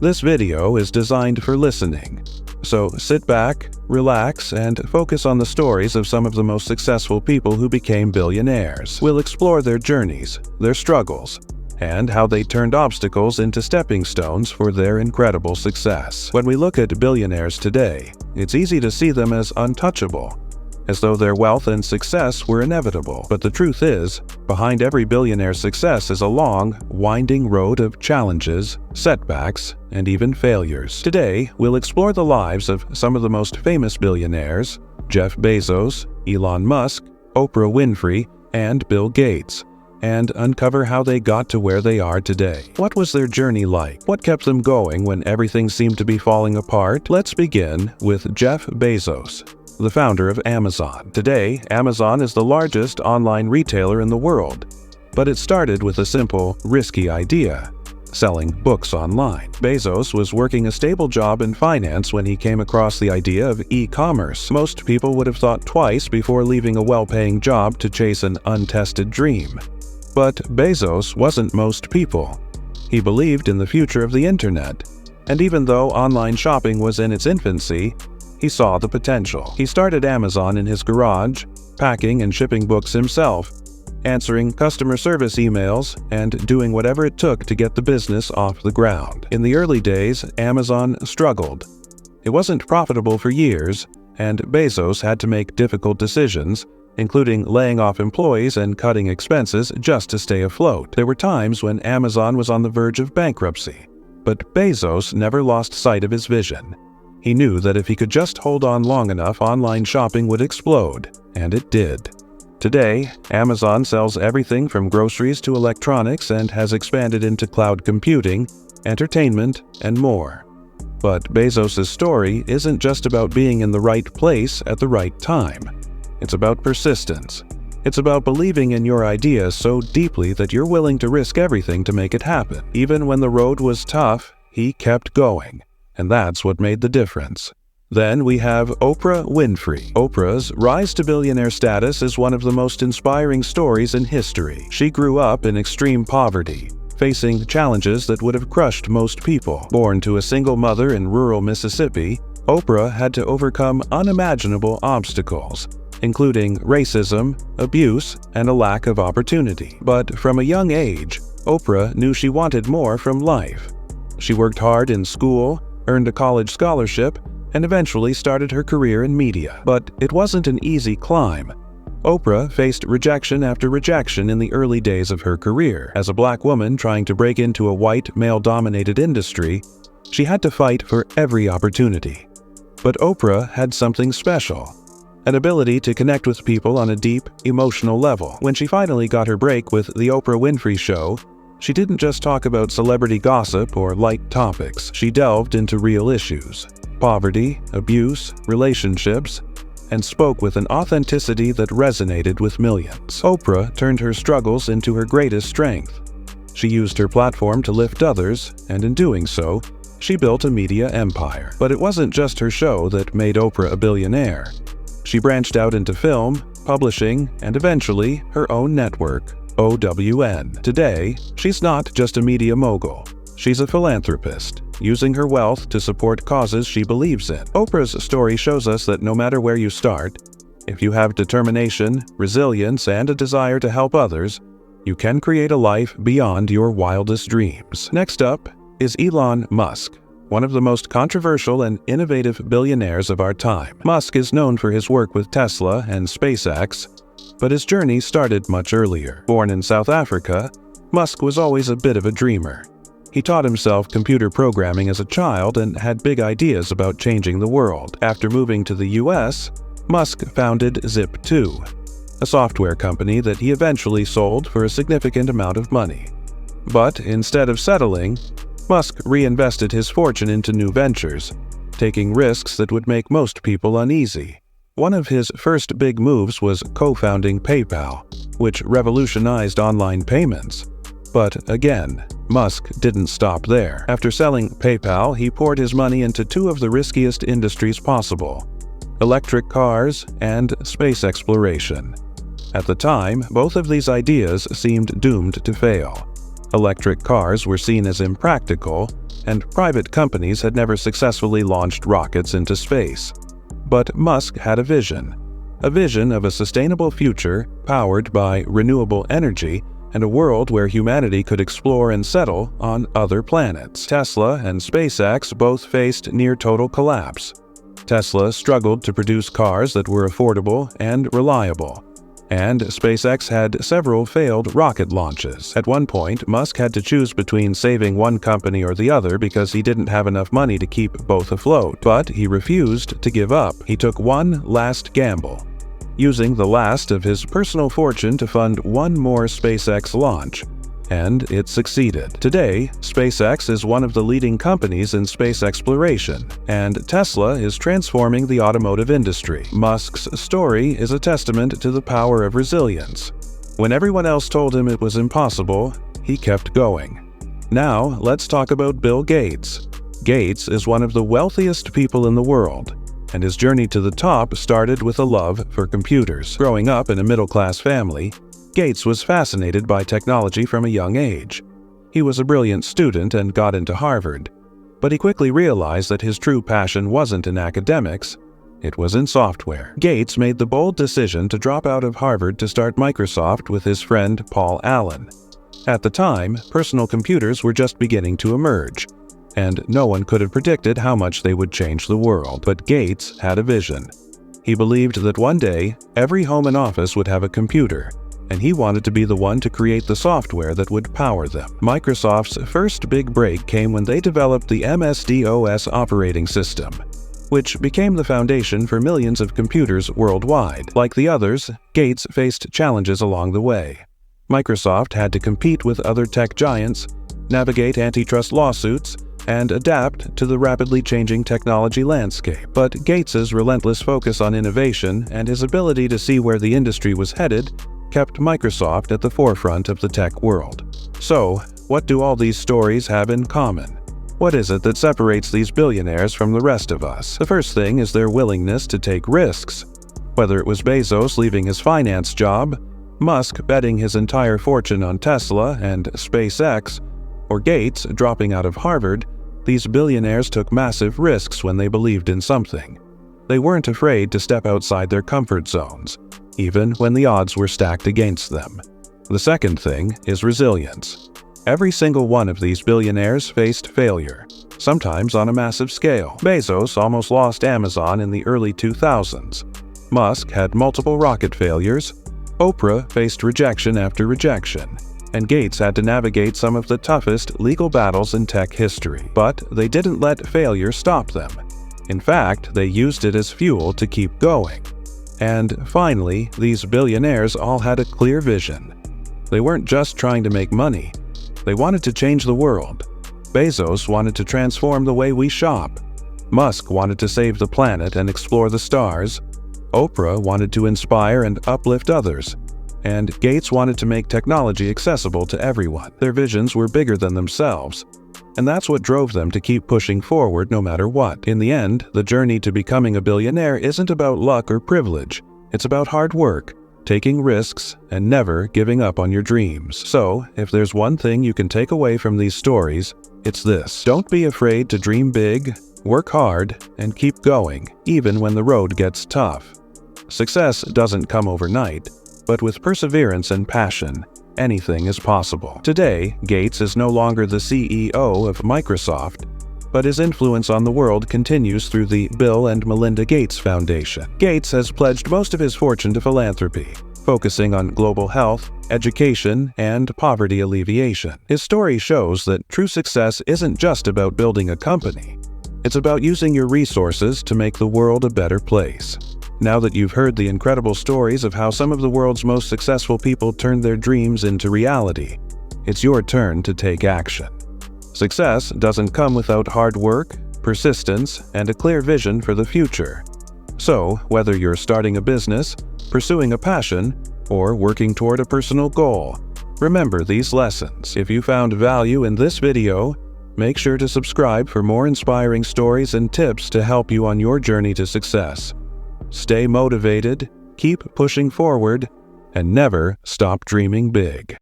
This video is designed for listening. So sit back, relax, and focus on the stories of some of the most successful people who became billionaires. We'll explore their journeys, their struggles, and how they turned obstacles into stepping stones for their incredible success. When we look at billionaires today, it's easy to see them as untouchable, as though their wealth and success were inevitable. But the truth is, behind every billionaire's success is a long, winding road of challenges, setbacks, and even failures. Today, we'll explore the lives of some of the most famous billionaires: Jeff Bezos, Elon Musk, Oprah Winfrey, and Bill Gates, and uncover how they got to where they are today. What was their journey like? What kept them going when everything seemed to be falling apart? Let's begin with Jeff Bezos, the founder of Amazon. Today, Amazon is the largest online retailer in the world, but it started with a simple, risky idea: selling books online. Bezos was working a stable job in finance when he came across the idea of e-commerce. Most people would have thought twice before leaving a well-paying job to chase an untested dream. But Bezos wasn't most people. He believed in the future of the internet, and even though online shopping was in its infancy, he saw the potential. He started Amazon in his garage, packing and shipping books himself, answering customer service emails, and doing whatever it took to get the business off the ground. In the early days, Amazon struggled. It wasn't profitable for years, and Bezos had to make difficult decisions, including laying off employees and cutting expenses just to stay afloat. There were times when Amazon was on the verge of bankruptcy, but Bezos never lost sight of his vision. He knew that if he could just hold on long enough, online shopping would explode, and it did. Today, Amazon sells everything from groceries to electronics and has expanded into cloud computing, entertainment, and more. But Bezos' story isn't just about being in the right place at the right time. It's about persistence. It's about believing in your idea so deeply that you're willing to risk everything to make it happen. Even when the road was tough, he kept going, and that's what made the difference. Then we have Oprah Winfrey. Oprah's rise to billionaire status is one of the most inspiring stories in history. She grew up in extreme poverty, facing challenges that would have crushed most people. Born to a single mother in rural Mississippi, Oprah had to overcome unimaginable obstacles, including racism, abuse, and a lack of opportunity. But from a young age, Oprah knew she wanted more from life. She worked hard in school, earned a college scholarship, and eventually started her career in media. But it wasn't an easy climb. Oprah faced rejection after rejection in the early days of her career. As a black woman trying to break into a white, male-dominated industry, she had to fight for every opportunity. But Oprah had something special: an ability to connect with people on a deep, emotional level. When she finally got her break with The Oprah Winfrey Show, she didn't just talk about celebrity gossip or light topics. She delved into real issues: poverty, abuse, relationships, and spoke with an authenticity that resonated with millions. Oprah turned her struggles into her greatest strength. She used her platform to lift others, and in doing so, she built a media empire. But it wasn't just her show that made Oprah a billionaire. She branched out into film, publishing, and eventually her own network, OWN. Today, she's not just a media mogul. She's a philanthropist, using her wealth to support causes she believes in. Oprah's story shows us that no matter where you start, if you have determination, resilience, and a desire to help others, you can create a life beyond your wildest dreams. Next up is Elon Musk, one of the most controversial and innovative billionaires of our time. Musk is known for his work with Tesla and SpaceX, but his journey started much earlier. Born in South Africa, Musk was always a bit of a dreamer. He taught himself computer programming as a child and had big ideas about changing the world. After moving to the US, Musk founded Zip2, a software company that he eventually sold for a significant amount of money. But instead of settling, Musk reinvested his fortune into new ventures, taking risks that would make most people uneasy. One of his first big moves was co-founding PayPal, which revolutionized online payments. But again, Musk didn't stop there. After selling PayPal, he poured his money into two of the riskiest industries possible: electric cars and space exploration. At the time, both of these ideas seemed doomed to fail. Electric cars were seen as impractical, and private companies had never successfully launched rockets into space. But Musk had a vision of a sustainable future powered by renewable energy and a world where humanity could explore and settle on other planets. Tesla and SpaceX both faced near-total collapse. Tesla struggled to produce cars that were affordable and reliable, and SpaceX had several failed rocket launches. At one point, Musk had to choose between saving one company or the other because he didn't have enough money to keep both afloat. But he refused to give up. He took one last gamble, using the last of his personal fortune to fund one more SpaceX launch, and it succeeded. Today, SpaceX is one of the leading companies in space exploration, and Tesla is transforming the automotive industry. Musk's story is a testament to the power of resilience. When everyone else told him it was impossible, he kept going. Now, let's talk about Bill Gates. Gates is one of the wealthiest people in the world, and his journey to the top started with a love for computers. Growing up in a middle-class family, Gates was fascinated by technology from a young age. He was a brilliant student and got into Harvard, but he quickly realized that his true passion wasn't in academics, it was in software. Gates made the bold decision to drop out of Harvard to start Microsoft with his friend Paul Allen. At the time, personal computers were just beginning to emerge, and no one could have predicted how much they would change the world. But Gates had a vision. He believed that one day, every home and office would have a computer, and he wanted to be the one to create the software that would power them. Microsoft's first big break came when they developed the MS-DOS operating system, which became the foundation for millions of computers worldwide. Like the others, Gates faced challenges along the way. Microsoft had to compete with other tech giants, navigate antitrust lawsuits, and adapt to the rapidly changing technology landscape. But Gates's relentless focus on innovation and his ability to see where the industry was headed kept Microsoft at the forefront of the tech world. So, what do all these stories have in common? What is it that separates these billionaires from the rest of us? The first thing is their willingness to take risks. Whether it was Bezos leaving his finance job, Musk betting his entire fortune on Tesla and SpaceX, or Gates dropping out of Harvard, these billionaires took massive risks when they believed in something. They weren't afraid to step outside their comfort zones, even when the odds were stacked against them. The second thing is resilience. Every single one of these billionaires faced failure, sometimes on a massive scale. Bezos almost lost Amazon in the early 2000s. Musk had multiple rocket failures. Oprah faced rejection after rejection, and Gates had to navigate some of the toughest legal battles in tech history. But they didn't let failure stop them. In fact, they used it as fuel to keep going. And finally, these billionaires all had a clear vision. They weren't just trying to make money. They wanted to change the world. Bezos wanted to transform the way we shop. Musk wanted to save the planet and explore the stars. Oprah wanted to inspire and uplift others. And Gates wanted to make technology accessible to everyone. Their visions were bigger than themselves, and that's what drove them to keep pushing forward no matter what. In the end, the journey to becoming a billionaire isn't about luck or privilege. It's about hard work, taking risks, and never giving up on your dreams. So, if there's one thing you can take away from these stories, it's this. Don't be afraid to dream big, work hard, and keep going, even when the road gets tough. Success doesn't come overnight, but with perseverance and passion, anything is possible. Today, Gates is no longer the CEO of Microsoft, but his influence on the world continues through the Bill and Melinda Gates Foundation. Gates has pledged most of his fortune to philanthropy, focusing on global health, education, and poverty alleviation. His story shows that true success isn't just about building a company. It's about using your resources to make the world a better place. Now that you've heard the incredible stories of how some of the world's most successful people turned their dreams into reality, it's your turn to take action. Success doesn't come without hard work, persistence, and a clear vision for the future. So, whether you're starting a business, pursuing a passion, or working toward a personal goal, remember these lessons. If you found value in this video, make sure to subscribe for more inspiring stories and tips to help you on your journey to success. Stay motivated, keep pushing forward, and never stop dreaming big.